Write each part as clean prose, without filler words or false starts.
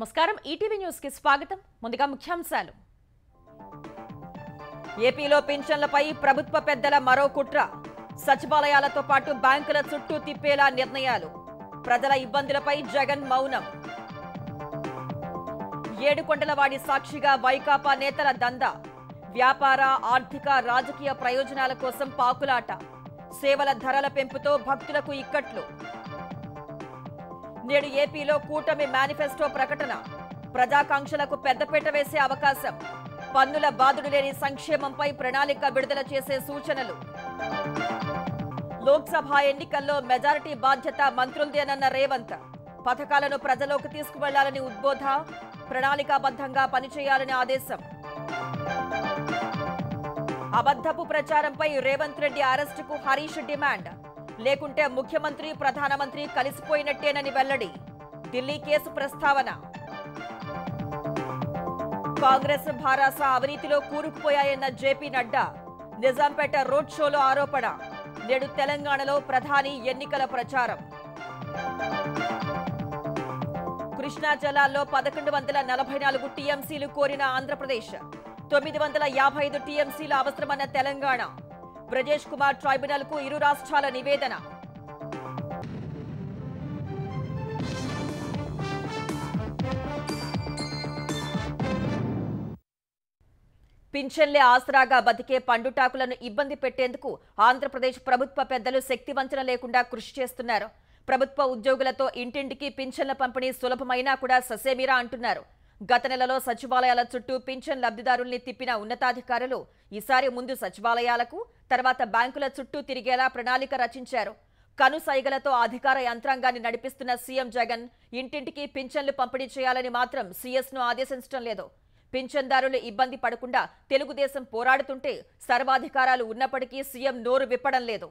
నమస్కారం ETV news కి స్వాగతం. ముందుగా ముఖ్యాంశాలు. ఏపీలో పింఛన్లపై ప్రభుత్వ పెద్దల మరో కుట్ర. సచివాలయాలతో పాటు బ్యాంకుల చుట్టూ తిప్పేలా నిర్ణయాలు. ప్రజల ఇబ్బందులపై జగన్ మౌనం. ఏడుకొండలవాడి సాక్షిగా వైకాపా నేతల దందా. వ్యాపార, ఆర్థిక, రాజకీయ ప్రయోజనాల కోసం పాకులాట. సేవల ధరల పెంపుతో భక్తులకు ఇక్కట్లు. నేడు ఏపీలో కూటమి మేనిఫెస్టో ప్రకటన. ప్రజాకాంక్షలకు పెద్దపీట వేసే అవకాశం. పన్నుల బాదుడు లేని సంక్షేమంపై ప్రణాళిక విడుదల చేసే సూచనలు. లోక్సభ ఎన్నికల్లో మెజారిటీ బాధ్యత మంత్రులదేనన్న రేవంత్. పథకాలను ప్రజలోకి తీసుకువెళ్లాలని ఉద్బోధ. ప్రణాళికాబద్ధంగా పనిచేయాలని ఆదేశం. అబద్ధపు ప్రచారంపై రేవంత్ రెడ్డి అరెస్టుకు హరీష్ డిమాండ్. లేకుంటే ముఖ్యమంత్రి, ప్రధానమంత్రి కలిసిపోయినట్టేనని వెల్లడి. ఢిల్లీ కేసు ప్రస్తావన. కాంగ్రెస్ భారాస అవినీతిలో కూరుకుపోయాయన్న జేపీ నడ్డా. నిజాంపేట రోడ్ షోలో ఆరోపణ. నేడు తెలంగాణలో ప్రధాని ఎన్నికల ప్రచారం. కృష్ణా జలాల్లో 1144 టీఎంసీలు కోరిన ఆంధ్రప్రదేశ్. 955 టీఎంసీల అవసరమన్న తెలంగాణ. బ్రజేష్ కుమార్ ట్రైబ్యునల్ కు ఇరు రాష్ట్రాల నివేదన. పింఛన్లే ఆసరాగా బతికే పండుటాకులను ఇబ్బంది పెట్టేందుకు ఆంధ్రప్రదేశ్ ప్రభుత్వ పెద్దలు శక్తివంచన లేకుండా కృషి చేస్తున్నారు. ప్రభుత్వ ఉద్యోగులతో ఇంటింటికి పింఛన్ల పంపిణీ సులభమైనా కూడా ససేమిరా అంటున్నారు. గత నెలలో సచివాలయాల చుట్టూ పింఛన్ లబ్ధిదారుల్ని తిప్పిన ఉన్నతాధికారులు ఈసారి ముందు సచివాలయాలకు, తర్వాత బ్యాంకుల చుట్టూ తిరిగేలా ప్రణాళిక రచించారు. కనుసైగలతో అధికార యంత్రాంగాన్ని నడిపిస్తున్న సీఎం జగన్ ఇంటింటికి పింఛన్లు పంపిణీ చేయాలని మాత్రం సీఎస్ ను ఆదేశించడం లేదు. పింఛన్దారులు ఇబ్బంది పడకుండా తెలుగుదేశం పోరాడుతుంటే సర్వాధికారాలు ఉన్నప్పటికీ సీఎం నోరు విప్పడం లేదు.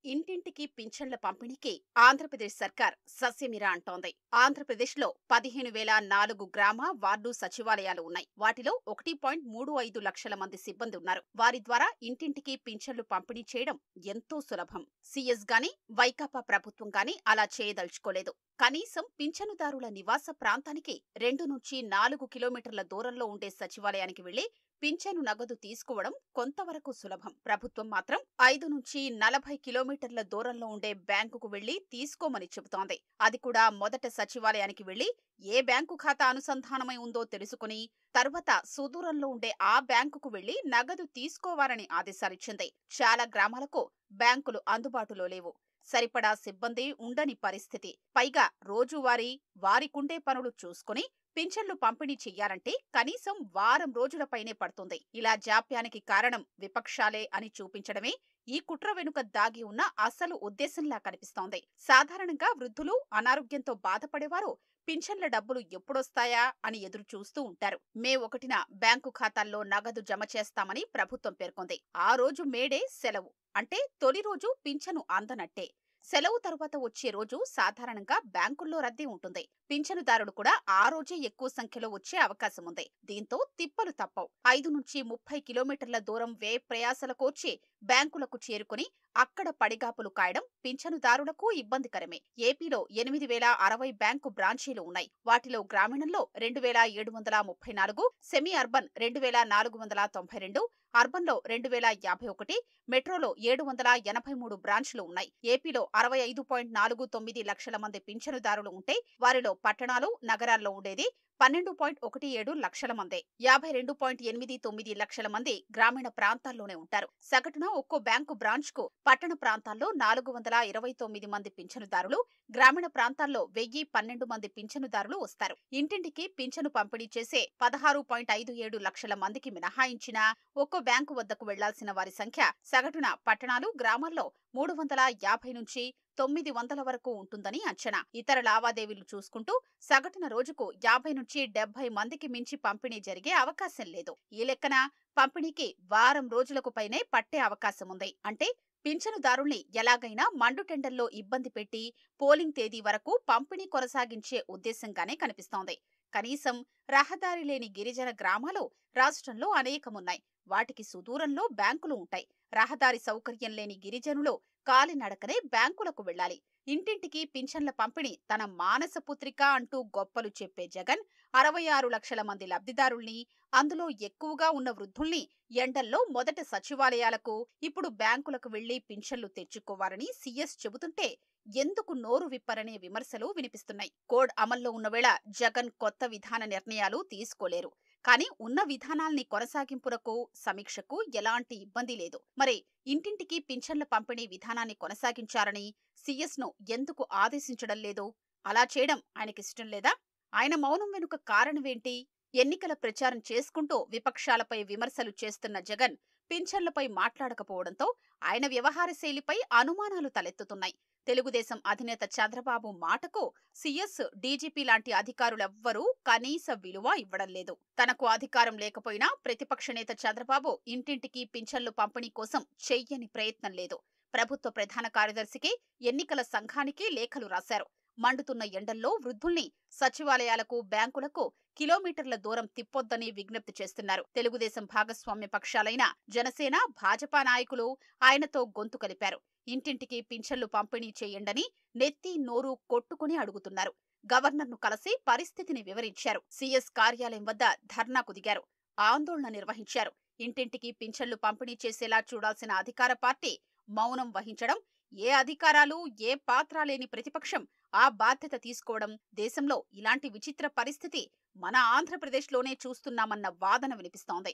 ఇంటింటికి పింఛన్ల పంపిణీకి ఆంధ్రప్రదేశ్ సర్కార్ సస్యమిరా అంటోంది. ఆంధ్రప్రదేశ్లో 15,004 గ్రామ, వార్డు సచివాలయాలు ఉన్నాయి. వాటిలో 1.35 లక్షల మంది సిబ్బంది ఉన్నారు. వారి ద్వారా ఇంటింటికి పింఛన్లు పంపిణీ చేయడం ఎంతో సులభం. సీఎస్ గాని, వైకాపా ప్రభుత్వం గాని అలా చేయదలుచుకోలేదు. కనీసం పింఛనుదారుల నివాస ప్రాంతానికి 2 నుంచి 4 కిలోమీటర్ల దూరంలో ఉండే సచివాలయానికి వెళ్లి పింఛను నగదు తీసుకోవడం కొంతవరకు సులభం. ప్రభుత్వం మాత్రం 5 నుంచి 40 కిలోమీటర్ల దూరంలో ఉండే బ్యాంకుకు వెళ్లి తీసుకోమని చెబుతోంది. అది కూడా మొదట సచివాలయానికి వెళ్లి ఏ బ్యాంకు ఖాతా అనుసంధానమై ఉందో తెలుసుకుని తర్వాత సుదూరంలో ఉండే ఆ బ్యాంకుకు వెళ్లి నగదు తీసుకోవాలని ఆదేశాలిచ్చింది. చాలా గ్రామాలకు బ్యాంకులు అందుబాటులో లేవు. సరిపడా సిబ్బంది ఉండని పరిస్థితి. పైగా రోజువారీ వారికుండే పనులు చూసుకుని పింఛన్లు పంపిణీ చెయ్యాలంటే కనీసం వారం రోజులపైనే పడుతుంది. ఇలా జాప్యానికి కారణం విపక్షాలే అని చూపించడమే ఈ కుట్ర వెనుక దాగి ఉన్న అసలు ఉద్దేశంలా కనిపిస్తోంది. సాధారణంగా వృద్ధులు, అనారోగ్యంతో బాధపడేవారు పింఛన్ల డబ్బులు ఎప్పుడొస్తాయా అని ఎదురు చూస్తూ ఉంటారు. మే 1న బ్యాంకు ఖాతాల్లో నగదు జమ చేస్తామని ప్రభుత్వం పేర్కొంది. ఆ రోజు మేడే సెలవు. అంటే తొలి రోజు పింఛను అందనట్టే. సెలవు తరువాత వచ్చే రోజు సాధారణంగా బ్యాంకుల్లో రద్దీ ఉంటుంది. పింఛనుదారులు కూడా ఆ రోజే ఎక్కువ సంఖ్యలో వచ్చే అవకాశం ఉంది. దీంతో తిప్పలు తప్పవు. 5 నుంచి 30 కిలోమీటర్ల దూరం ప్రయాసలకు వచ్చి బ్యాంకులకు చేరుకుని అక్కడ పడిగాపులు కాయడం పింఛనుదారులకు ఇబ్బందికరమే. ఏపీలో 8,060 బ్యాంకు బ్రాంచీలు ఉన్నాయి. వాటిలో గ్రామీణంలో 2,734, సెమీ అర్బన్ 2,492, అర్బన్లో 2,051, మెట్రోలో 783 బ్రాంచ్లు ఉన్నాయి. ఏపీలో 65.49 లక్షల మంది పింఛనుదారులు ఉంటే వారిలో పట్టణాలు, నగరాల్లో ఉండేది 12.17 లక్షల మందే. 52.89 లక్షల మంది గ్రామీణ ప్రాంతాల్లోనే ఉంటారు. సగటున ఒక్కో బ్యాంకు బ్రాంచ్ కు పట్టణ ప్రాంతాల్లో 429 మంది పింఛనుదారులు, గ్రామీణ ప్రాంతాల్లో 1,012 మంది పింఛనుదారులు వస్తారు. ఇంటింటికి పింఛను పంపిణీ చేసే 16.57 లక్షల మందికి మినహాయించినా ఒక్కో బ్యాంకు వద్దకు వెళ్లాల్సిన వారి సంఖ్య సగటున పట్టణాలు, గ్రామాల్లో 350 నుంచి 900 వరకు ఉంటుందని అంచనా. ఇతర లావాదేవీలు చూసుకుంటూ సగటున రోజుకు 50 నుంచి 70 మందికి మించి పంపిణీ జరిగే అవకాశం లేదు. ఈ లెక్కన పంపిణీకి వారం రోజులకు పైనే పట్టే అవకాశం ఉంది. అంటే పింఛనుదారుల్ని ఎలాగైనా మండుటెండల్లో ఇబ్బంది పెట్టి పోలింగ్ తేదీ వరకు పంపిణీ కొనసాగించే ఉద్దేశంగానే కనిపిస్తోంది. కనీసం రహదారి లేని గిరిజన గ్రామాలు రాష్ట్రంలో అనేకమున్నాయి. వాటికి సుదూరంలో బ్యాంకులు ఉంటాయి. రహదారి సౌకర్యం లేని గిరిజనులు కాలినడకనే బ్యాంకులకు వెళ్లాలి. ఇంటింటికి పింఛన్ల పంపిణీ తన మానసపుత్రిక అంటూ గొప్పలు చెప్పే జగన్ 66 లక్షల మంది లబ్ధిదారుల్ని, అందులో ఎక్కువగా ఉన్న వృద్ధుల్ని ఎండల్లో మొదట సచివాలయాలకు, ఇప్పుడు బ్యాంకులకు వెళ్లి పింఛన్లు తెచ్చుకోవాలని సీఎస్ చెబుతుంటే ఎందుకు నోరు విప్పరనే విమర్శలు వినిపిస్తున్నాయి. కోడ్ అమల్లో ఉన్నవేళ జగన్ కొత్త విధాన నిర్ణయాలు తీసుకోలేరు. కానీ ఉన్న విధానాల్ని కొనసాగింపునకు, సమీక్షకు ఎలాంటి ఇబ్బంది లేదు. మరి ఇంటింటికి పింఛన్ల పంపిణీ విధానాన్ని కొనసాగించాలని సీఎస్ ను ఎందుకు ఆదేశించడం లేదు? అలా చేయడం ఆయనకిష్టం లేదా? ఆయన మౌనం వెనుక కారణమేంటి? ఎన్నికల ప్రచారం చేసుకుంటూ విపక్షాలపై విమర్శలు చేస్తున్న జగన్ పింఛన్లపై మాట్లాడకపోవడంతో ఆయన వ్యవహార శైలిపై అనుమానాలు తలెత్తుతున్నాయి. తెలుగుదేశం అధినేత చంద్రబాబు మాటకు సీఎస్, డీజీపీ లాంటి అధికారులెవ్వరూ కనీస విలువ ఇవ్వడం లేదు. తనకు అధికారం లేకపోయినా ప్రతిపక్ష నేత చంద్రబాబు ఇంటింటికి పింఛన్లు పంపిణీ కోసం చెయ్యని ప్రయత్నం లేదు. ప్రభుత్వ ప్రధాన కార్యదర్శికి, ఎన్నికల సంఘానికి లేఖలు రాశారు. మండుతున్న ఎండల్లో వృద్ధుల్ని సచివాలయాలకు, బ్యాంకులకు కిలోమీటర్ల దూరం తిప్పొద్దని విజ్ఞప్తి చేస్తున్నారు. తెలుగుదేశం భాగస్వామ్య పక్షాలైన జనసేన, భాజపా నాయకులు ఆయనతో గొంతు కలిపారు. ఇంటింటికి పింఛన్లు పంపిణీ చేయండని నెత్తి నోరు కొట్టుకుని అడుగుతున్నారు. గవర్నర్ను కలిసి పరిస్థితిని వివరించారు. సీఎస్ కార్యాలయం వద్ద ధర్నాకు దిగారు. ఆందోళన నిర్వహించారు. ఇంటింటికి పింఛన్లు పంపిణీ చేసేలా చూడాల్సిన అధికార పార్టీ మౌనం వహించడం, ఏ అధికారాలు, ఏ పాత్ర లేని ప్రతిపక్షం ఆ బాధ్యత తీసుకోవడం, దేశంలో ఇలాంటి విచిత్ర పరిస్థితి మన ఆంధ్రప్రదేశ్లోనే చూస్తున్నామన్న వాదన వినిపిస్తోంది.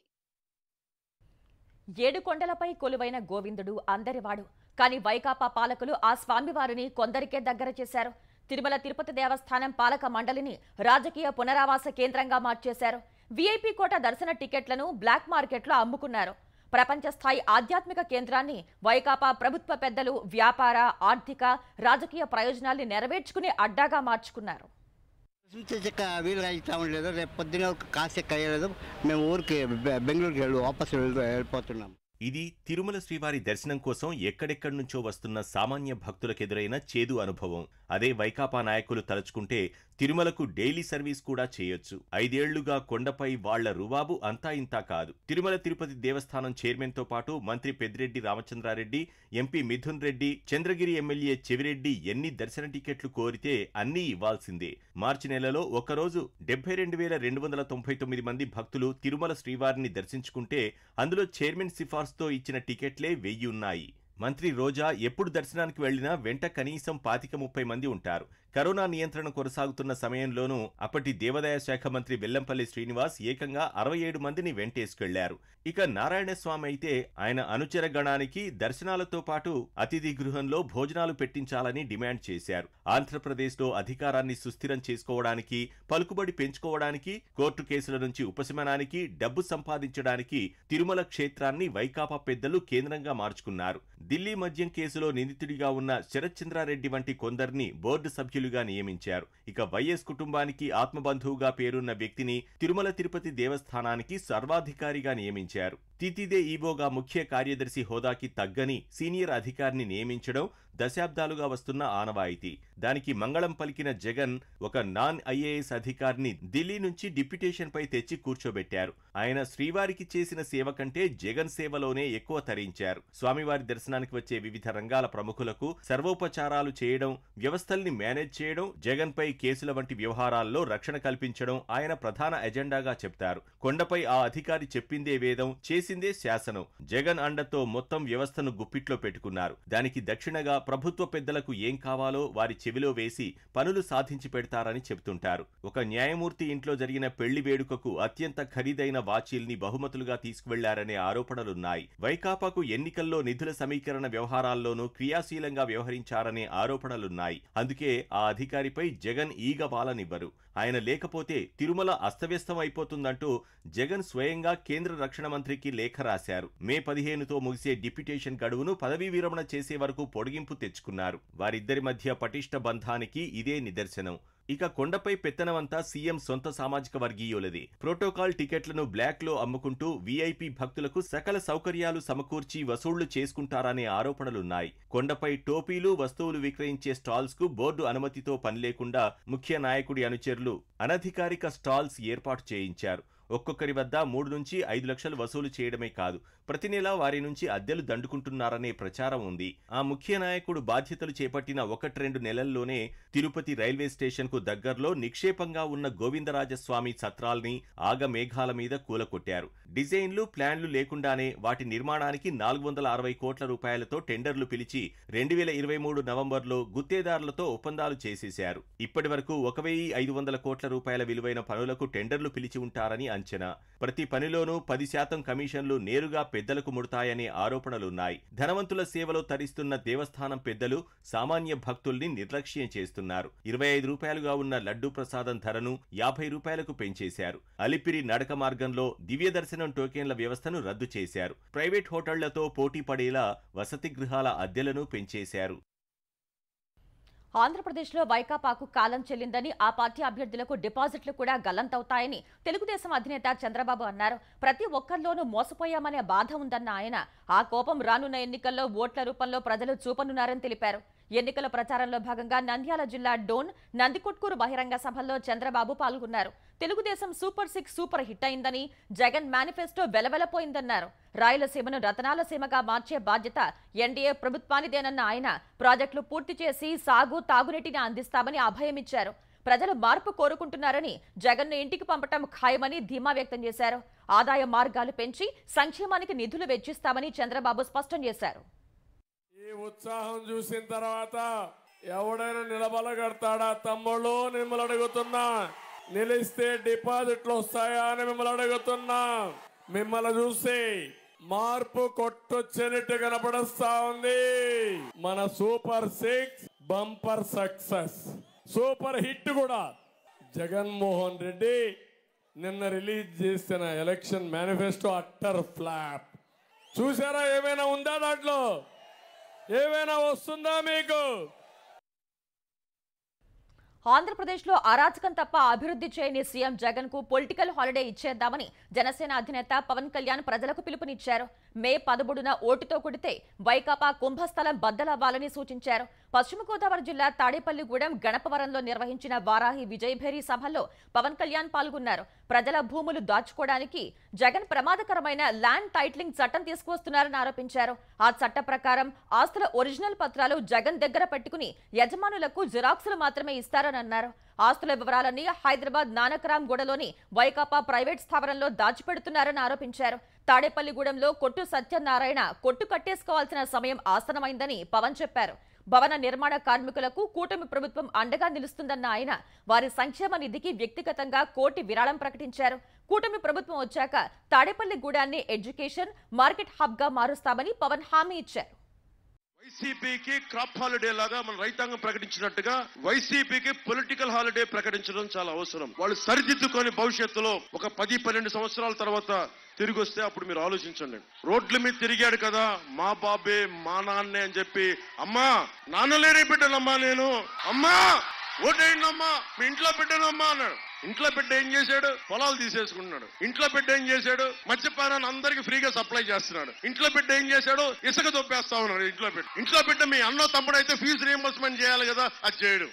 ఏడుకొండలపై కొలువైన గోవిందుడు అందరివాడు. కానీ వైకాపా పాలకులు ఆ స్వామివారిని కొందరికే దగ్గర చేశారు. తిరుమల తిరుపతి దేవస్థానం పాలక మండలిని రాజకీయ పునరావాస కేంద్రంగా మార్చేశారు. వీఐపీ కోట దర్శన టికెట్లను బ్లాక్ మార్కెట్లో అమ్ముకున్నారు. ప్రపంచ స్థాయి ఆధ్యాత్మిక కేంద్రాన్ని వైకాపా ప్రభుత్వ పెద్దలు వ్యాపార, ఆర్థిక, రాజకీయ ప్రయోజనాల్ని నెరవేర్చుకుని అడ్డాగా మార్చుకున్నారు. వీలుగా ఇస్తా ఉండలేదు. రేపు పొద్దున కాసేపు అయ్యలేదు. మేము ఊరికి బెంగళూరుకి వాపసు వెళ్ళిపోతున్నాం. ఇది తిరుమల శ్రీవారి దర్శనం కోసం ఎక్కడెక్కడి నుంచో వస్తున్న సామాన్య భక్తులకెదురైన చేదు అనుభవం. అదే వైకాపా నాయకులు తలుచుకుంటే తిరుమలకు డైలీ సర్వీస్ కూడా చేయొచ్చు. 5 ఏళ్లుగా కొండపై వాళ్ల రుబాబు అంతా ఇంతా కాదు. తిరుమల తిరుపతి దేవస్థానం చైర్మన్తో పాటు మంత్రి పెద్దిరెడ్డి రామచంద్రారెడ్డి, ఎంపీ మిథున్ రెడ్డి, చంద్రగిరి ఎమ్మెల్యే చెవిరెడ్డి ఎన్ని దర్శన టికెట్లు కోరితే అన్నీ ఇవ్వాల్సిందే. మార్చి నెలలో ఒక్కరోజు 72,299 మంది భక్తులు తిరుమల శ్రీవారిని దర్శించుకుంటే అందులో చైర్మన్ సిఫార్సుతో ఇచ్చిన టికెట్లే 1000 ఉన్నాయి. మంత్రి రోజా ఎప్పుడు దర్శనానికి వెళ్లినా వెంట కనీసం 25-30 మంది ఉంటారు. కరోనా నియంత్రణ కొనసాగుతున్న సమయంలోనూ అప్పటి దేవాదాయ శాఖ మంత్రి వెల్లంపల్లి శ్రీనివాస్ ఏకంగా 67 మందిని వెంటేసుకెళ్లారు. ఇక నారాయణస్వామి అయితే ఆయన అనుచర గణానికి దర్శనాలతో పాటు అతిథి గృహంలో భోజనాలు పెట్టించాలని డిమాండ్ చేశారు. ఆంధ్రప్రదేశ్లో అధికారాన్ని సుస్థిరం చేసుకోవడానికి, పలుకుబడి పెంచుకోవడానికి, కోర్టు కేసుల నుంచి ఉపశమనానికి, డబ్బు సంపాదించడానికి తిరుమల క్షేత్రాన్ని వైకాపా పెద్దలు కేంద్రంగా మార్చుకున్నారు. ఢిల్లీ మద్యం కేసులో నిందితుడిగా ఉన్న శరత్ చంద్రారెడ్డి వంటి కొందరిని బోర్డు సభ్యులుగా నియమించారు. ఇక వైఎస్ కుటుంబానికి ఆత్మబంధువుగా పేరున్న వ్యక్తిని తిరుమల తిరుపతి దేవస్థానానికి సర్వాధికారిగా నియమించారు. తితిదే ఈవోగా ముఖ్య కార్యదర్శి హోదాకి తగ్గని సీనియర్ అధికారిని నియమించడం దశాబ్దాలుగా వస్తున్న ఆనవాయితీ. దానికి మంగళం పలికిన జగన్ ఒక నాన్ ఐఏఎస్ అధికారిని ఢిల్లీ నుంచి డిప్యుటేషన్ పై తెచ్చి కూర్చోబెట్టారు. ఆయన శ్రీవారికి చేసిన సేవ కంటే జగన్ సేవలోనే ఎక్కువ తరించారు. స్వామివారి దర్శనానికి వచ్చే వివిధ రంగాల ప్రముఖులకు సర్వోపచారాలు చేయడం, వ్యవస్థల్ని మేనేజ్ చేయడం, జగన్ పై కేసుల వంటి వ్యవహారాల్లో రక్షణ కల్పించడం ఆయన ప్రధాన ఎజెండాగా చెప్తారు. కొండపై ఆ అధికారి చెప్పిందే వేదం, చేసిందే శాసనం. జగన్ అండతో మొత్తం వ్యవస్థను గుప్పిట్లో పెట్టుకున్నారు. దానికి దక్షిణగా ప్రభుత్వ పెద్దలకు ఏం కావాలో వారి చెవిలో వేసి పనులు సాధించి పెడతారని చెబుతుంటారు. ఒక న్యాయమూర్తి ఇంట్లో జరిగిన పెళ్లి వేడుకకు అత్యంత ఖరీదైన వాచీల్ని బహుమతులుగా తీసుకువెళ్లారనే ఆరోపణలున్నాయి. వైకాపాకు ఎన్నికల్లో నిధుల సమీకరణ వ్యవహారాల్లోనూ క్రియాశీలంగా వ్యవహరించారనే ఆరోపణలున్నాయి. అందుకే ఆ అధికారిపై జగన్ ఈగ వాలనివ్వరు. ఆయన లేకపోతే తిరుమల అస్తవ్యస్తం అయిపోతుందంటూ జగన్ స్వయంగా కేంద్ర రక్షణ మంత్రికి లేఖ రాశారు. మే 15తో ముగిసే డిప్యుటేషన్ గడువును పదవీ విరమణ చేసే వరకు పొడిగింపు తెచ్చుకున్నారు. వారిద్దరి మధ్య పటిష్ట బంధానికి ఇదే నిదర్శనం. ఇక కొండపై పెత్తనమంతా సీఎం సొంత సామాజిక వర్గీయులది. ప్రోటోకాల్ టికెట్లను బ్లాక్ లో అమ్ముకుంటూ వీఐపీ భక్తులకు సకల సౌకర్యాలు సమకూర్చి వసూళ్లు చేసుకుంటారనే ఆరోపణలున్నాయి. కొండపై టోపీలు, వస్తువులు విక్రయించే స్టాల్స్ కు బోర్డు అనుమతితో పని లేకుండా ముఖ్య నాయకుడి అనుచరులు అనధికారిక స్టాల్స్ ఏర్పాటు చేయించారు. ఒక్కొక్కరి వద్ద 3 నుంచి 5 లక్షలు వసూలు చేయడమే కాదు, ప్రతి నెలా వారి నుంచి అద్దెలు దండుకుంటున్నారనే ప్రచారం ఉంది. ఆ ముఖ్య నాయకుడు బాధ్యతలు చేపట్టిన 1-2 నెలల్లోనే తిరుపతి రైల్వే స్టేషన్ కు దగ్గరలో నిక్షేపంగా ఉన్న గోవిందరాజస్వామి సత్రాల్ని ఆగమేఘాల మీద కూలకొట్టారు. డిజైన్లు, ప్లాన్లు లేకుండానే వాటి నిర్మాణానికి 460 కోట్ల రూపాయలతో టెండర్లు పిలిచి 2023 నవంబర్లో గుత్తేదారులతో ఒప్పందాలు చేసేశారు. ఇప్పటి వరకు 1500 కోట్ల రూపాయల విలువైన పనులకు టెండర్లు పిలిచి ఉంటారని అంచనా. ప్రతి పనిలోనూ 10% కమిషన్లు నేరుగా పెద్దలకు ముడతాయనే ఆరోపణలున్నాయి. ధనవంతుల సేవలో తరిస్తున్న దేవస్థానం పెద్దలు సామాన్య భక్తుల్ని నిర్లక్ష్యం చేస్తున్నారు. 25 రూపాయలుగా ఉన్న లడ్డూ ప్రసాదం ధరను 50 రూపాయలకు పెంచేశారు. అలిపిరి నడక మార్గంలో దివ్య దర్శనం టోకెన్ల వ్యవస్థను రద్దు చేశారు. ప్రైవేట్ హోటళ్లతో పోటీ పడేలా వసతి గృహాల అద్దెలను పెంచేశారు. ఆంధ్రప్రదేశ్లో వైకాపాకు కాలం చెల్లిందని, ఆ పార్టీ అభ్యర్థులకు డిపాజిట్లు కూడా గల్లంతవుతాయని తెలుగుదేశం అధినేత చంద్రబాబు అన్నారు. ప్రతి ఒక్కరిలోనూ మోసపోయామనే బాధ ఉందన్న ఆయన ఆ కోపం రానున్న ఎన్నికల్లో ఓట్ల రూపంలో ప్రజలు చూపనున్నారని తెలిపారు. ఎన్నికల ప్రచారంలో భాగంగా నంద్యాల జిల్లా డోన్, నందికొట్కూరు బహిరంగ సభల్లో చంద్రబాబు పాల్గొన్నారు. తెలుగుదేశం సూపర్ 6 సూపర్ హిట్ అయిందని, జగన్ మేనిఫెస్టో వెలవెలపోయిందన్నారు. రాయలసీమను రతనాల సీమగా మార్చే బాధ్యత ఎన్డీఏ ప్రభుత్వానిదేనన్న ఆయన ప్రాజెక్టులు పూర్తి చేసి సాగు, తాగునీటిని అందిస్తామని అభయమిచ్చారు. ప్రజలు మార్పు కోరుకుంటున్నారని, జగన్ను ఇంటికి పంపటం ఖాయమని ధీమా వ్యక్తం చేశారు. ఆదాయ మార్గాలు పెంచి సంక్షేమానికి నిధులు వెచ్చిస్తామని చంద్రబాబు స్పష్టం చేశారు. ఈ ఉత్సాహం చూసిన తర్వాత ఎవడైనా నిలబడగడతాడా తమ్ముళ్ళు? మిమ్మల్ని అడుగుతున్నా. నిలిస్తే డిపాజిట్లు వస్తాయా అని మిమ్మల్ని అడుగుతున్నా. మిమ్మల్ని చూసి మార్పు కొట్టొచ్చినట్టు కనపడుస్తా ఉంది. మన super 6 bumper success, super hit కూడా. జగన్మోహన్ రెడ్డి నిన్న రిలీజ్ చేసిన ఎలక్షన్ మేనిఫెస్టో అట్టర్ ఫ్లాప్. చూసారా? ఏమైనా ఉందా దాంట్లో? ఏమైనా వస్తుందా మీకు? ఆంధ్రప్రదేశ్లో అరాచకం తప్ప అభివృద్ధి చేయని సీఎం జగన్ కు పొలిటికల్ హాలిడే ఇచ్చేద్దామని జనసేన అధినేత పవన్ కళ్యాణ్ ప్రజలకు పిలుపునిచ్చారు. మే 13న ఓటుతో కొడితే వైకాపా కుంభస్థలం బద్దలవ్వాలని సూచించారు. పశ్చిమ గోదావరి జిల్లా తాడేపల్లిగూడెం, గణపవరంలో నిర్వహించిన వారాహి విజయభేరి సభల్లో పవన్ కళ్యాణ్ పాల్గొన్నారు. ప్రజల భూములు దాచుకోవడానికి జగన్ ప్రమాదకరమైన ల్యాండ్ టైటిలింగ్ చట్టం తీసుకువస్తున్నారని ఆరోపించారు. ఆ చట్ట ప్రకారం ఆస్తుల ఒరిజినల్ పత్రాలు జగన్ దగ్గర పెట్టుకుని యజమానులకు జిరాక్సులు మాత్రమే ఇస్తారని అన్నారు. ఆస్తుల వివరాలన్నీ హైదరాబాద్ నానక్రామ్ గూడలోని వైకాపా ప్రైవేట్ స్థావరంలో దాచిపెడుతున్నారని ఆరోపించారు. తాడేపల్లిగూడెంలో కొట్టు సత్యనారాయణ కొట్టు కట్టేసుకోవాల్సిన సమయం ఆసనమైందని పవన్ చెప్పారు. భవన నిర్మాణ కార్మికులకు కూటమి ప్రభుత్వం అండగా నిలుస్తుందన్న ఆయన వారి సంక్షేమ నిధికి వ్యక్తిగతంగా 1 కోటి విరాళం ప్రకటించారు. కూటమి ప్రభుత్వం వచ్చాక తాడేపల్లిగూడాన్ని ఎడ్యుకేషన్, మార్కెట్ హబ్ గా మారుస్తామని పవన్ హామీ ఇచ్చారు. వైసీపీకి క్రాప్ హాలిడే లాగా మన రైతాంగం ప్రకటించినట్టుగా వైసీపీకి పొలిటికల్ హాలిడే ప్రకటించడం చాలా అవసరం. వాళ్ళు సరిదిద్దుకొని భవిష్యత్తులో ఒక 10-12 సంవత్సరాల తర్వాత తిరిగి వస్తే అప్పుడు మీరు ఆలోచించండి. రోడ్ల మీద తిరిగాడు కదా మా బాబే మా నాన్నే అని చెప్పి, అమ్మా నాన్నలేనే బిడ్డనమ్మా నేను, అమ్మా ఓటేయండమ్మా మీ ఇంట్లో బిడ్డనమ్మా అన్నాడు. ఇంట్లో బిడ్డ ఏం చేశాడు? పొలాలు తీసేసుకున్నాడు. ఇంట్లో బిడ్డ ఏం చేశాడు? మద్యపానాన్ని అందరికి ఫ్రీగా సప్లై చేస్తున్నాడు. ఇంట్లో బిడ్డ ఏం చేశాడు? ఇసుక దొబ్బేస్తా ఉన్నాడు. ఇంట్లో బిడ్డ మీ అన్నో తమ్ముడు అయితే ఫీజు రీయింబర్స్మెంట్ చేయాలి కదా, అది చేయడు.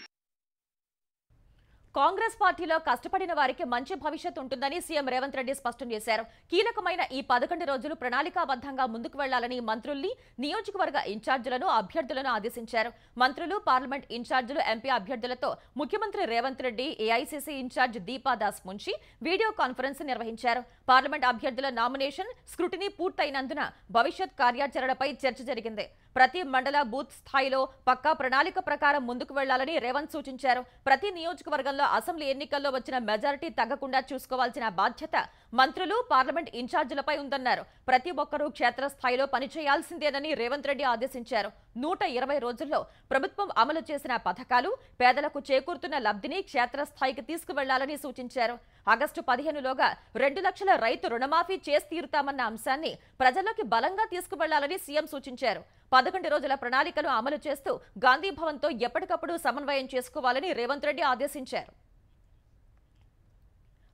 కాంగ్రెస్ పార్టీలో కష్టపడిన వారికి మంచి భవిష్యత్తు ఉంటుందని సీఎం రేవంత్ రెడ్డి స్పష్టం చేశారు. కీలకమైన ఈ 11 రోజులు ప్రణాళికాబద్ధంగా ముందుకు వెళ్లాలని మంత్రుల్ని, నియోజకవర్గ ఇన్ఛార్జీలను, అభ్యర్థులను ఆదేశించారు. మంత్రులు, పార్లమెంట్ ఇన్ఛార్జీలు, ఎంపీ అభ్యర్థులతో ముఖ్యమంత్రి Revanth Reddy, AICC incharge Deepadas Munshi video conference నిర్వహించారు. పార్లమెంట్ అభ్యర్థుల నామినేషన్ స్క్రూటినీ పూర్తయినందున భవిష్యత్ కార్యాచరణపై చర్చ జరిగింది. ప్రతి మండల బూత్ స్థాయిలో పక్కా ప్రణాళిక ప్రకారం ముందుకు వెళ్లాలని రేవంత్ సూచించారు. ప్రతి నియోజకవర్గంలో అసెంబ్లీ ఎన్నికల్లో వచ్చిన మెజారిటీ తగ్గకుండా చూసుకోవాల్సిన బాధ్యత మంత్రులు, పార్లమెంట్ ఇన్ఛార్జీలపై ఉందన్నారు. ప్రతి ఒక్కరూ క్షేత్రస్థాయిలో పనిచేయాల్సిందేనని రేవంత్ రెడ్డి ఆదేశించారు. 120 రోజుల్లో ప్రభుత్వం అమలు చేసిన పథకాలు, పేదలకు చేకూరుతున్న లబ్ధిని క్షేత్రస్థాయికి తీసుకువెళ్లాలని సూచించారు. ఆగస్టు 15లోగా 2 లక్షల రైతు రుణమాఫీ చేసి తీరుతామన్న అంశాన్ని ప్రజల్లోకి బలంగా తీసుకువెళ్లాలని సీఎం సూచించారు. 11 రోజుల ప్రణాళికను అమలు చేస్తూ గాంధీ భవన్తో ఎప్పటికప్పుడు సమన్వయం చేసుకోవాలని రేవంత్ రెడ్డి ఆదేశించారు.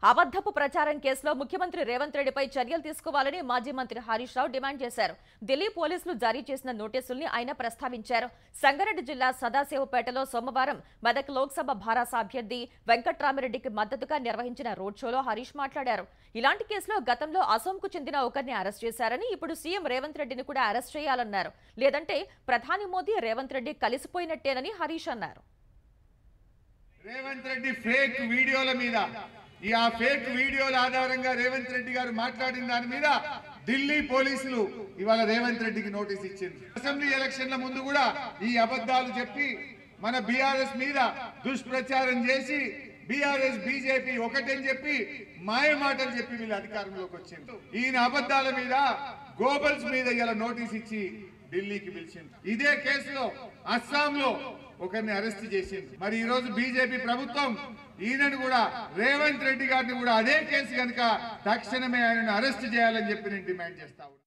అబద్ధపు ప్రచారం కేసులో ముఖ్యమంత్రి రేవంత్ రెడ్డిపై చర్యలు తీసుకోవాలని మాజీ మంత్రి హరీష్ రావు డిమాండ్ చేశారు. ఢిల్లీ పోలీసులు జారీ చేసిన నోటీసుల్ని ఆయన ప్రస్తావించారు. సంగారెడ్డి జిల్లా సదాశివపేటలో సోమవారం మెదక్ లోక్సభ భారాస అభ్యర్థి వెంకట్రామిరెడ్డికి మద్దతుగా నిర్వహించిన రోడ్ షోలో హరీష్ మాట్లాడారు. ఇలాంటి కేసులో గతంలో అసోంకు చెందిన ఒకరిని అరెస్ట్ చేశారని, ఇప్పుడు సీఎం రేవంత్ రెడ్డిని కూడా అరెస్ట్ చేయాలన్నారు. లేదంటే ప్రధాని మోదీ రేవంత్ రెడ్డి కలిసిపోయినట్టేనని హరీష్ అన్నారు. రేవంత్ రెడ్డి ఫేక్ వీడియోల మీద ఆ ఫేక్ వీడియోల ఆధారంగా రేవంత్ రెడ్డి గారు మాట్లాడిన దాని మీద ఢిల్లీ పోలీసులు ఇవాళ రేవంత్ రెడ్డికి నోటీస్ ఇచ్చింది. అసెంబ్లీ ఎలక్షన్ల ముందు కూడా ఈ అబద్ధాలు చెప్పి మన బీఆర్ఎస్ మీద దుష్ప్రచారం చేసి బీఆర్ఎస్ బీజేపీ ఒకటని చెప్పి మాయ మాటలు చెప్పి వీళ్ళు అధికారంలోకి వచ్చింది. ఈయన అబద్ధాల మీద గోబల్స్ మీద ఇలా నోటీస్ ఇచ్చి ఢిల్లీకి పిలిచింది. ఇదే కేసులో అస్సాంలో ఒకరిని అరెస్ట్ చేసింది. మరి ఈ రోజు బీజేపీ ప్రభుత్వం ఈయనను కూడా రేవంత్ రెడ్డి గారిని కూడా అదే కేసు కనుక తక్షణమే ఆయనను అరెస్ట్ చేయాలని చెప్పి నేను డిమాండ్ చేస్తా ఉన్నాను.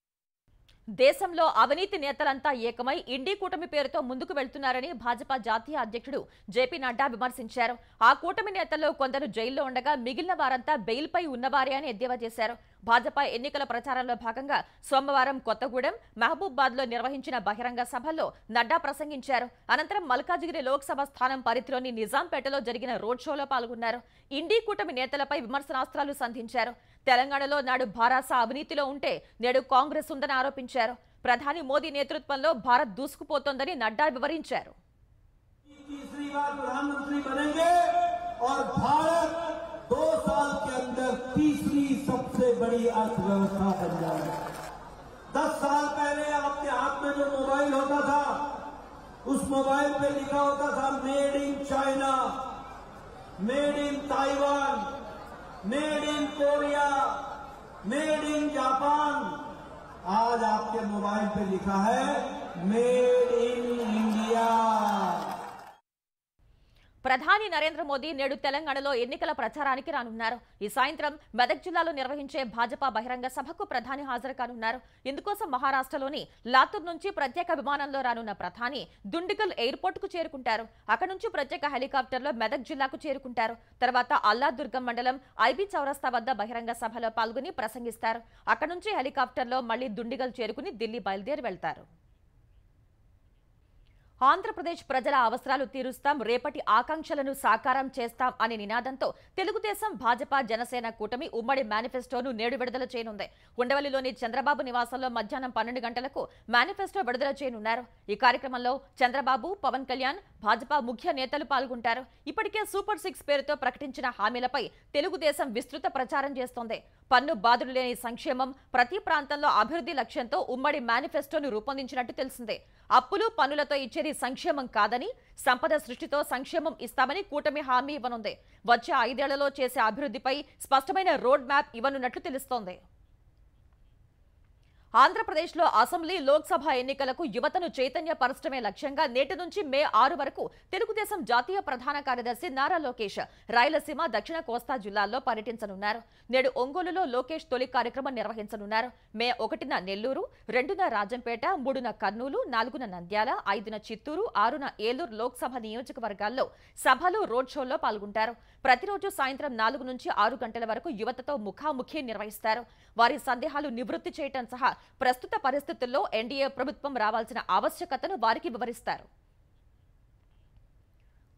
దేశంలో అవినీతి నేతలంతా ఏకమై ఇండీ కూటమి పేరుతో ముందుకు వెళ్తున్నారని భాజపా జాతీయ అధ్యక్షుడు జేపీ నడ్డా విమర్శించారు. ఆ కూటమి నేతల్లో కొందరు జైల్లో ఉండగా మిగిలిన వారంతా బెయిల్పై ఉన్నవారే అని ఎద్దేవా చేశారు. భాజపా ఎన్నికల ప్రచారంలో భాగంగా సోమవారం కొత్తగూడెం, మహబూబాద్ లో నిర్వహించిన బహిరంగ సభల్లో నడ్డా ప్రసంగించారు. అనంతరం మల్కాజిగిరి లోక్సభ స్థానం పరిధిలోని నిజాంపేటలో జరిగిన రోడ్ షోలో పాల్గొన్నారు. ఇండీ కూటమి నేతలపై విమర్శనాస్త్రాలు సంధించారు. తెలంగాణలో నాడు భారాస అవినీతిలో ఉంటే నేడు కాంగ్రెస్ ఉందని ఆరోపించారు. ప్రధాని మోదీ నేతృత్వంలో భారత్ దూసుకుపోతోందని నడ్డా వివరించారు. और भारत 2 साल के अंदर तीसरी सबसे बड़ी अर्थव्यवस्था बन जाएगा। 10 साल पहले आपके हाथ में जो मोबाइल होता था, उस मोबाइल पे लिखा होता था made in China, made in Taiwan, made in Korea, made in Japan. आज आपके मोबाइल पे लिखा है मेड इन इंडिया। ప్రధాని నరేంద్ర మోదీ నేడు తెలంగాణలో ఎన్నికల ప్రచారానికి రానున్నారు. ఈ సాయంత్రం మెదక్ జిల్లాలో నిర్వహించే భాజపా బహిరంగ సభకు ప్రధాని హాజరు కానున్నారు. ఇందుకోసం మహారాష్ట్రలోని లాతూర్ నుంచి ప్రత్యేక విమానంలో రానున్న ప్రధాని దుండిగల్ ఎయిర్పోర్ట్ కు చేరుకుంటారు. అక్కడ నుంచి ప్రత్యేక హెలికాప్టర్లో మెదక్ జిల్లాకు చేరుకుంటారు. తర్వాత అల్లాదుర్గం మండలం ఐబీ చౌరస్తా వద్ద బహిరంగ సభలో పాల్గొని ప్రసంగిస్తారు. అక్కడ నుంచి హెలికాప్టర్లో మళ్లీ దుండిగల్ చేరుకుని ఢిల్లీ బయలుదేరి వెళ్తారు. ఆంధ్రప్రదేశ్ ప్రజల అవసరాలు తీరుస్తాం, రేపటి ఆకాంక్షలను సాకారం చేస్తాం అనే నినాదంతో తెలుగుదేశం, భాజపా, జనసేన కూటమి ఉమ్మడి మేనిఫెస్టోను నేడు విడుదల చేయనుంది. ఉండవల్లిలోని చంద్రబాబు నివాసంలో మధ్యాహ్నం 12 గంటలకు మేనిఫెస్టో విడుదల చేయనున్నారు. ఈ కార్యక్రమంలో చంద్రబాబు, పవన్ కళ్యాణ్, భాజపా ముఖ్య నేతలు పాల్గొంటారు. ఇప్పటికే సూపర్ 6 పేరుతో ప్రకటించిన హామీలపై తెలుగుదేశం విస్తృత ప్రచారం చేస్తోంది. పన్ను బాధలు లేని సంక్షేమం, ప్రతి ప్రాంతంలో అభివృద్ధి లక్ష్యంతో ఉమ్మడి మేనిఫెస్టోను రూపొందించినట్టు తెలిసిందే. అప్పులు, పన్నులతో ఇచ్చేది సంక్షేమం కాదని, సంపద సృష్టితో సంక్షేమం ఇస్తామని కూటమి హామీ ఇవ్వనుంది. వచ్చే 5 ఏళ్లలో చేసే అభివృద్ధిపై స్పష్టమైన రోడ్ మ్యాప్ ఇవ్వనున్నట్లు తెలుస్తోంది. ఆంధ్రప్రదేశ్లో అసెంబ్లీ, లోక్సభ ఎన్నికలకు యువతను చైతన్యపరచడమే లక్ష్యంగా నేటి నుంచి మే 6 వరకు తెలుగుదేశం జాతీయ ప్రధాన కార్యదర్శి నారా లోకేష్ రాయలసీమ, దక్షిణ కోస్తా జిల్లాల్లో పర్యటించనున్నారు. నేడు ఒంగోలులో లోకేష్ తొలి కార్యక్రమం నిర్వహించనున్నారు. మే 1న నెల్లూరు, 2న రాజంపేట, 3న కర్నూలు, 4న నంద్యాల, 5న చిత్తూరు, 6న ఏలూరు లోక్సభ నియోజకవర్గాల్లో సభలు, రోడ్ షోల్లో పాల్గొంటారు. ప్రతిరోజు సాయంత్రం 4 నుంచి 6 గంటల వరకు యువతతో ముఖాముఖి నిర్వహిస్తారు. వారి సందేహాలు నివృత్తి చేయడం సహా ప్రస్తుత పరిస్థితుల్లో ఎన్డీఏ ప్రభుత్వం రావాల్సిన ఆవశ్యకతను వారికి వివరిస్తారు.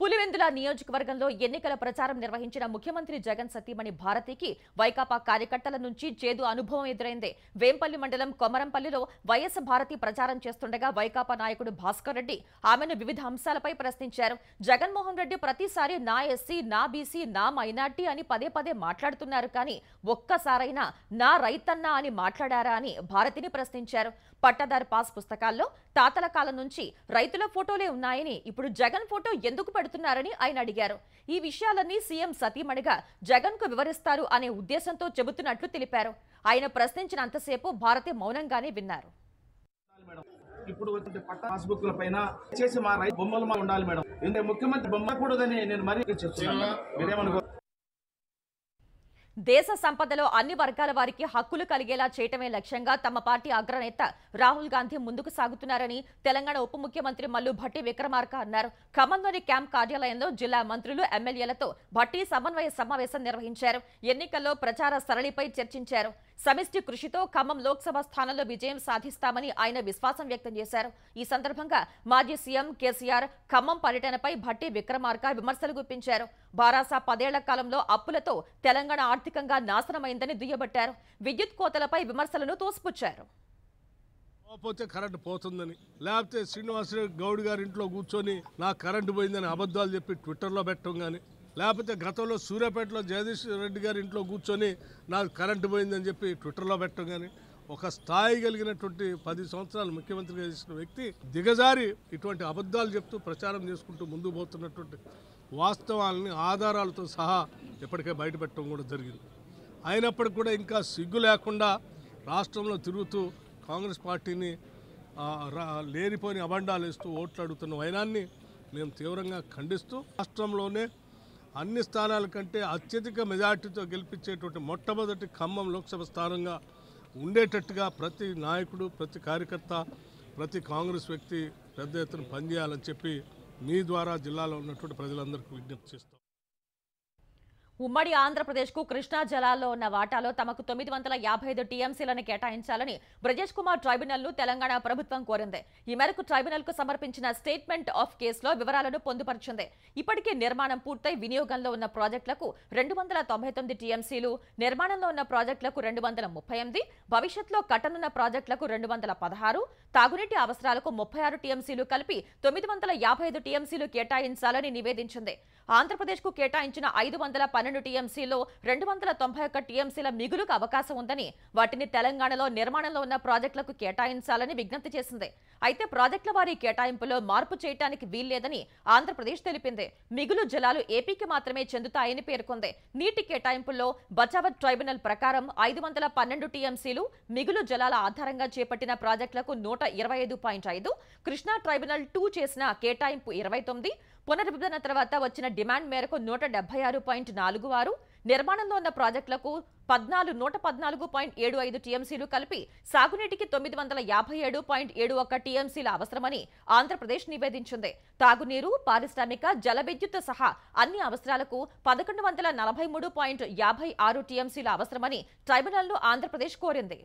పులివెందుల నియోజకవర్గంలో ఎన్నికల ప్రచారం నిర్వహించిన ముఖ్యమంత్రి జగన్ సతీమణి భారతికి వైకాపా కార్యకర్తల నుంచి చేదు అనుభవం ఎదురైంది. వేంపల్లి మండలం కొమరంపల్లిలో వైఎస్ భారతి ప్రచారం చేస్తుండగా వైకాపా నాయకుడు భాస్కర్ రెడ్డి ఆమెను వివిధ అంశాలపై ప్రశ్నించారు. జగన్మోహన్ రెడ్డి ప్రతిసారి నా ఎస్సీ, నా బీసీ, నా మైనార్టీ అని పదే పదే మాట్లాడుతున్నారు, కానీ ఒక్కసారైనా నా రైతన్న అని మాట్లాడారా అని భారతిని ప్రశ్నించారు. పట్టాదారు పాస్ పుస్తకాల్లో తాతల కాలం నుంచి రైతుల ఫోటోలే ఉన్నాయని, ఇప్పుడు జగన్ ఫోటో ఎందుకు పెడుతున్నారని ఆయన అడిగారు. ఈ విషయాలన్నీ సీఎం సతీమణిగా జగన్ కు వివరిస్తారు అనే ఉద్దేశంతో చెబుతున్నట్లు తెలిపారు. ఆయన ప్రశ్నించినంతసేపు భారతి మౌనంగానే విన్నారు. ఇప్పుడు వచ్చే పట్టా పాస్బుక్ల పైన చేసి మా రైతు బొమ్మలు మా ఉండాలి మేడం. ఎందుకంటే ముఖ్యమంత్రి బొమ్మ కూడదని నేను మరీ చెప్తున్నాను. మీరేమనుకో. దేశ సంపదలో అన్ని వర్గాల వారికి హక్కులు కలిగేలా చేయటమే లక్ష్యంగా తమ పార్టీ అగ్రనేత రాహుల్ గాంధీ ముందుకు సాగుతున్నారని తెలంగాణ ఉప ముఖ్యమంత్రి మల్లు భట్టి విక్రమార్క అన్నారు. ఖమ్మంలోని క్యాంప్ కార్యాలయంలో జిల్లా మంత్రులు, ఎమ్మెల్యేలతో భట్టి సమన్వయ సమావేశం నిర్వహించారు. ఎన్నికల్లో ప్రచార సరళిపై చర్చించారు. సమిష్టి కృషితో ఖమ్మం లోక్సభ స్థానంలో విజయం సాధిస్తామని ఆయన విశ్వాసం వ్యక్తం చేశారు. ఈ సందర్భంగా మాజీ సీఎం కేసీఆర్ ఖమ్మం పర్యటనపై భట్టి విక్రమార్క విమర్శలు గుప్పించారు. బారాస 10 ఏళ్ల కాలంలో అప్పులతో తెలంగాణ ఆర్థికంగా నాశనమైందని దుయ్యబట్టారు. విద్యుత్ కోతలపై విమర్శలను తోసిపుచ్చారు. పోతే కరెంటు పోతుందని, లేకపోతే శ్రీనివాసరెడ్డి గౌడ్ గారి ఇంట్లో కూర్చొని నాకు కరెంటు పోయిందని అబద్ధాలు చెప్పి ట్విట్టర్లో పెట్టడం కానీ, లేకపోతే గతంలో సూర్యాపేటలో జగదీష్ రెడ్డి గారి ఇంట్లో కూర్చొని నాకు కరెంటు పోయిందని చెప్పి ట్విట్టర్లో పెట్టడం కానీ, ఒక స్థాయి కలిగినటువంటి 10 సంవత్సరాలు ముఖ్యమంత్రిగా చేసిన వ్యక్తి దిగజారి ఇటువంటి అబద్ధాలు చెప్తూ ప్రచారం చేసుకుంటూ ముందుకు పోతున్నటువంటి వాస్తవాలని ఆధారాలతో సహా ఇప్పటికే బయటపెట్టడం కూడా జరిగింది. అయినప్పటికీ కూడా ఇంకా సిగ్గు లేకుండా రాష్ట్రంలో తిరుగుతూ కాంగ్రెస్ పార్టీని లేనిపోని అబండాలు వేస్తూ ఓట్లు అడుగుతున్న వైనాన్ని మేము తీవ్రంగా ఖండిస్తూ రాష్ట్రంలోనే అన్ని స్థానాల కంటే అత్యధిక మెజార్టీతో గెలిపించేటువంటి మొట్టమొదటి ఖమ్మం లోక్సభ స్థానంగా ఉండేటట్టుగా ప్రతి నాయకుడు, ప్రతి కార్యకర్త, ప్రతి కాంగ్రెస్ వ్యక్తి పెద్ద ఎత్తున పనిచేయాలని చెప్పి మీ ద్వారా జిల్లాలో ఉన్నటువంటి ప్రజలందరికీ విజ్ఞప్తి చేస్తాం. ఉమ్మడి ఆంధ్రప్రదేశ్కు కృష్ణా జలాల్లో ఉన్న వాటాలో తమకు 955 టీఎంసీలను కేటాయించాలని బ్రజేష్ కుమార్ ట్రైబ్యునల్ను తెలంగాణ ప్రభుత్వం కోరింది. ఈ మేరకు ట్రైబ్యునల్కు సమర్పించిన స్టేట్మెంట్ ఆఫ్ కేసులో వివరాలను పొందుపరిచింది. ఇప్పటికే నిర్మాణం పూర్తయి వినియోగంలో ఉన్న ప్రాజెక్టులకు 299 టీఎంసీలు, నిర్మాణంలో ఉన్న ప్రాజెక్టులకు 238, భవిష్యత్తులో కట్టనున్న ప్రాజెక్టులకు 216, తాగునీటి అవసరాలకు 36 టీఎంసీలు కలిపి 955 టీఎంసీలు కేటాయించాలని నివేదించింది. ఆంధ్రప్రదేశ్కు కేటాయించిన 512 టీఎంసీలో 291 టీఎంసీల మిగులుకు అవకాశం ఉందని, వాటిని తెలంగాణలో నిర్మాణంలో ఉన్న ప్రాజెక్టులకు కేటాయించాలని విజ్ఞప్తి చేసింది. అయితే ప్రాజెక్టుల వారీ కేటాయింపులో మార్పు చేయడానికి వీల్లేదని ఆంధ్రప్రదేశ్ తెలిపింది. మిగులు జలాలు ఏపీకి మాత్రమే చెందుతాయని పేర్కొంది. నీటి కేటాయింపుల్లో బచావత్ ట్రైబ్యునల్ ప్రకారం 512 టీఎంసీలు, మిగులు జలాల ఆధారంగా చేపట్టిన ప్రాజెక్టులకు 125.5, కృష్ణా ట్రైబ్యునల్ 2 చేసిన కేటాయింపు 29, పునర్విభజన తర్వాత వచ్చిన డిమాండ్ మేరకు 176.46, నిర్మాణంలో ఉన్న ప్రాజెక్టులకు 114.75 టీఎంసీలు కలిపి సాగునీటికి 957.71 టీఎంసీల అవసరమని ఆంధ్రప్రదేశ్ నివేదించింది. తాగునీరు, పారిశ్రామిక, జల విద్యుత్ సహా అన్ని అవసరాలకు 1143.56 టీఎంసీల అవసరమని ట్రైబ్యునల్ను ఆంధ్రప్రదేశ్ కోరింది.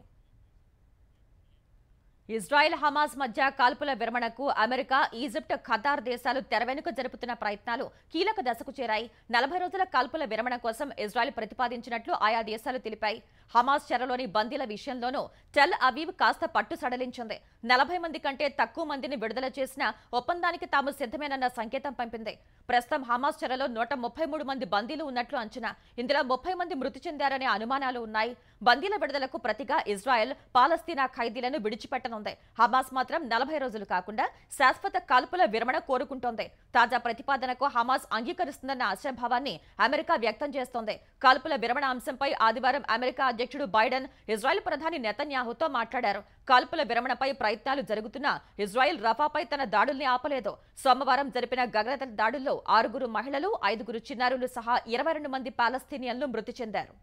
ఇజ్రాయెల్, హమాస్ మధ్య కాల్పుల విరమణకు అమెరికా, ఈజిప్ట్, ఖతార్ దేశాలు తెరవెనుక జరుపుతున్న ప్రయత్నాలు కీలక దశకు చేరాయి. 40 రోజుల కాల్పుల విరమణ కోసం ఇజ్రాయెల్ ప్రతిపాదించినట్లు ఆయా దేశాలు తెలిపాయి. హమాస్ చెరలోని బందీల విషయంలోనూ టెల్ అవీవ్ కాస్త పట్టు సడలించింది. 40 మంది కంటే తక్కువ మందిని విడుదల చేసిన ఒప్పందానికి తాము సిద్ధమేనన్న సంకేతం పంపింది. ప్రస్తుతం హమాస్ చెరలో 133 మంది బందీలు ఉన్నట్లు అంచనా. ఇందులో 30 మంది మృతి చెందారనే అనుమానాలు ఉన్నాయి. బందీల విడుదలకు ప్రతిగా ఇజ్రాయెల్ పాలస్తీనా ఖైదీలను విడిచిపెట్టనుంది. హమాస్ మాత్రం 40 రోజులు కాకుండా శాశ్వత కాల్పుల విరమణ కోరుకుంటోంది. తాజా ప్రతిపాదనకు హమాస్ అంగీకరిస్తుందన్న ఆశాభావాన్ని అమెరికా వ్యక్తం చేస్తోంది. కాల్పుల విరమణ అంశంపై ఆదివారం అమెరికా అధ్యక్షుడు బైడెన్ ఇజ్రాయెల్ ప్రధాని నెతన్యాహుతో మాట్లాడారు. కాల్పుల విరమణపై ప్రయత్నాలు జరుగుతున్నా ఇజ్రాయెల్ రఫాపై తన దాడుల్ని ఆపలేదు. సోమవారం జరిపిన గగనతల దాడుల్లో 6 మహిళలు, 5 చిన్నారులు సహా 22 మంది పాలస్తీనియన్లు మృతి చెందారు.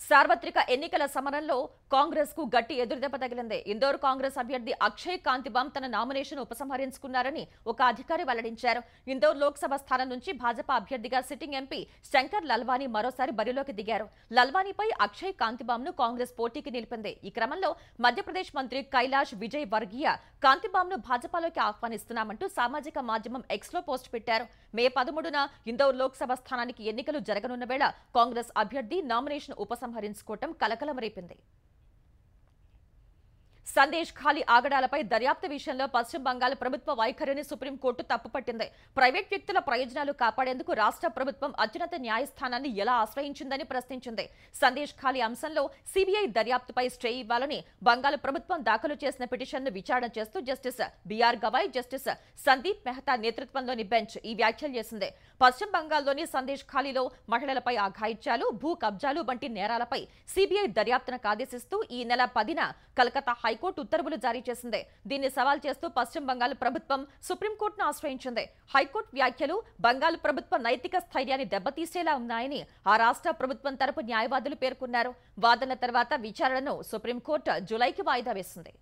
సార్వత్రిక ఎన్నికల సమరంలో కాంగ్రెస్ కు గట్టి ఎదురుదెబ్బ తగిలింది. ఇందోర్ కాంగ్రెస్ అభ్యర్థి అక్షయ్ కాంతిబామ్ తన నామినేషన్ ఉపసంహరించుకున్నారని ఒక అధికారి వెల్లడించారు. ఇందోర్ లోక్సభ స్థానం నుంచి భాజపా అభ్యర్థిగా సిట్టింగ్ ఎంపీ శంకర్ లల్వానీ మరోసారి బరిలోకి దిగారు. లల్వానీపై అక్షయ్ కాంతిబామ్ ను కాంగ్రెస్ పోటీకి నిలిపింది. ఈ క్రమంలో మధ్యప్రదేశ్ మంత్రి కైలాష్ విజయ్ వర్గీయ కాంతిబామ్ ను భాజపాలోకి ఆహ్వానిస్తున్నామంటూ సామాజిక మాధ్యమం ఎక్స్ లో పోస్ట్ పెట్టారు. మే 13న ఇందోర్ లోక్సభ స్థానానికి ఎన్నికలు జరగనున్న వేళ కాంగ్రెస్ అభ్యర్థి నామినేషన్ ఉపసంహరించుకోవటం కలకలం రేపింది. సందేశ్ ఖాళీ ఆగడాలపై దర్యాప్తు విషయంలో పశ్చిమ బంగాల్ ప్రభుత్వ వైఖరిని సుప్రీంకోర్టు తప్పుపట్టింది. ప్రైవేట్ వ్యక్తుల ప్రయోజనాలు కాపాడేందుకు రాష్ట్ర ప్రభుత్వం అత్యున్నత న్యాయస్థానాన్ని ఎలా ఆశ్రయించిందని ప్రశ్నించింది. సందేశ్ ఖాళీ అంశంలో సిబిఐ దర్యాప్తుపై స్టే ఇవ్వాలని బంగాల్ ప్రభుత్వం దాఖలు చేసిన పిటిషన్ను విచారణ చేస్తూ justice BR Gavai, justice Sandeep Mehta నేతృత్వంలోని బెంచ్ ఈ వ్యాఖ్యలు చేసింది. పశ్చిమ బంగాల్లోని సందేశ్ ఖాళీలో మహిళలపై అఘాయిత్యాలు, భూ కబ్జాలు వంటి నేరాలపై సిబిఐ దర్యాప్తునకు ఆదేశిస్తూ ఈ నెల 10న కలకత్తా హైకోర్టు హైకోర్టు ఉత్తర్వులు జారీ చేసింది. దీన్ని సవాల్ చేస్తూ పశ్చిమ బంగాల్ ప్రభుత్వం సుప్రీంకోర్టును ఆశ్రయించింది. హైకోర్టు వ్యాఖ్యలు బంగాల్ ప్రభుత్వ నైతిక స్థైర్యాన్ని దెబ్బతీసేలా ఉన్నాయని ఆ రాష్ట్ర ప్రభుత్వం తరపు న్యాయవాదులు పేర్కొన్నారు. వాదన తర్వాత విచారణను సుప్రీంకోర్టు జూలైకి వాయిదా వేసింది.